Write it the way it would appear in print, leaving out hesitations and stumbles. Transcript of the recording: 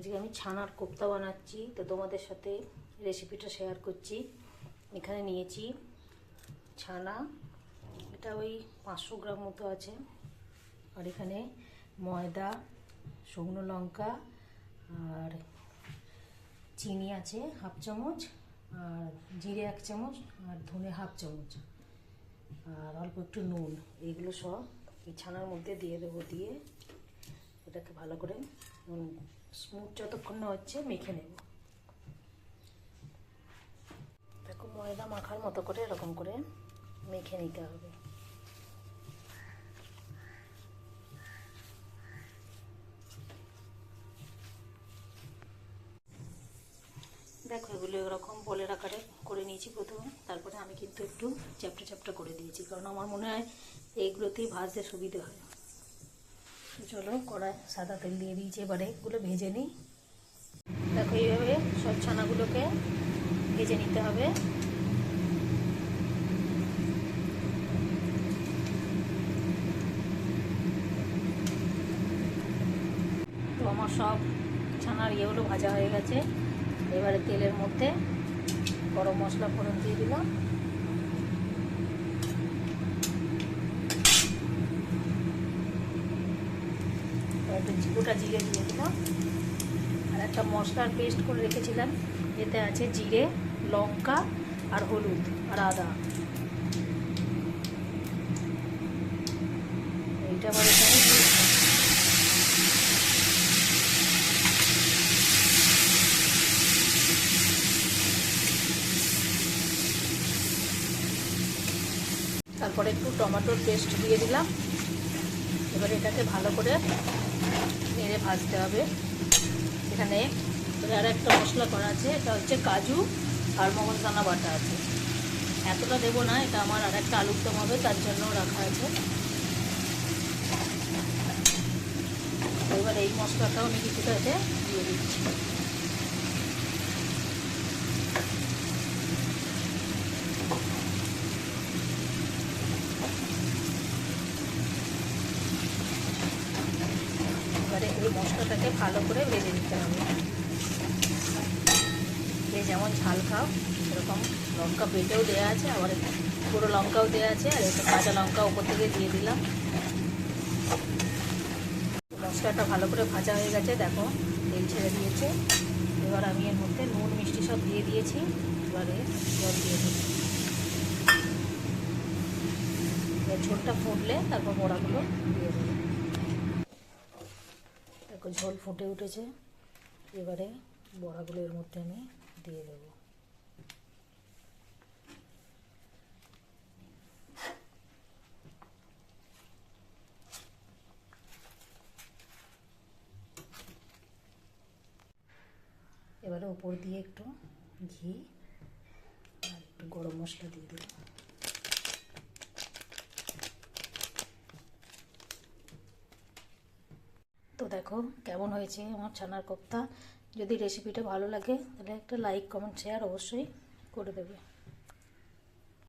আজকে আমি ছানার কোপ্তা বানাচ্ছি, তো তোমাদের সাথে রেসিপিটা শেয়ার করছি। এখানে নিয়েছি ছানা, এটা ওই 500 গ্রাম মতো আছে। আর এখানে ময়দা, শুকনো লঙ্কা আর চিনি আছে হাফ চামচ, আর জিরে 1 চামচ, আর ধনে হাফ চামচ, আর অল্প একটু নুন। এগুলো সব এই ছানার মধ্যে দিয়ে দেবো। দিয়ে এটাকে ভালো করে স্মুথ যতক্ষণ না হচ্ছে মেখে নেব। দেখো, ময়দা মাখার মতো করে এরকম করে মেখে নিতে হবে। দেখো, এগুলো এরকম বলের আকারে করে নিয়েছি প্রথমে। তারপরে আমি কিন্তু একটু চ্যাপটা চ্যাপটা করে দিয়েছি, কারণ আমার মনে হয় এইগুলোতেই ভাজতে সুবিধে হয়। চলো, কড়াই সাদা তেল দিয়ে দিয়েছি, এবারে এগুলো ভেজে নিই। দেখো, এইভাবে সব ছানাগুলোকে ভেজে নিতে হবে। তো আমার সব ছানার ইয়েগুলো ভাজা হয়ে গেছে। এবারে তেলের মধ্যে গরম মশলা ফোড়ন দিয়ে দিলাম, একটু গোটা জিরে দিয়ে দিলাম, আর একটা মশলার পেস্ট করে রেখেছিলাম, এতে আছে জিরে, লঙ্কা আর হলুদ আর আদা। এইটা আবার এখানে তারপরে একটু টমেটোর পেস্ট দিয়ে দিলাম। এবার এটাকে ভালো করে নেড়ে ভাজতে হবে। এখানে আর একটা মশলা করা আছে, এটা হচ্ছে কাজু আর মগজদানা বাটা আছে। এতটা দেবো না, এটা আমার আর একটা আলুর দম হবে, তার জন্য রাখা আছে। এবার এই মশলাটাও আমি কিছুটা এতে দিয়ে দিচ্ছি। এবারে এই মশলাটাকে ভালো করে ভেজে দিতে হবে। যে যেমন ঝাল খাও এরকম লঙ্কা বেটেও দেওয়া আছে, আবার পুরো লঙ্কাও দেওয়া আছে, আর একটা কাঁচা লঙ্কা উপর থেকে দিয়ে দিলাম। মশলাটা ভালো করে ভাজা হয়ে গেছে, দেখো তেল ছেড়ে দিয়েছে। এবার আমি এর মধ্যে নুন মিষ্টি সব দিয়ে দিয়েছি। এবারে জল দিয়ে দেবো। এবার ঝোলটা ফুটলে তারপর বড়াগুলো দিয়ে দেবো। দেখো, ঝোল ফুটে উঠেছে। এবারে বড়াগুলো এর মধ্যে আমি দিয়ে দেবো। এবারে উপর দিয়ে একটু ঘি আর একটু গরম মশলা দিয়ে দিলাম। তো দেখো কেমন হয়েছে আমার ছানার কোপ্তা। যদি রেসিপিটা ভালো লাগে তাহলে একটা লাইক, কমেন্ট, শেয়ার অবশ্যই করে দেবে।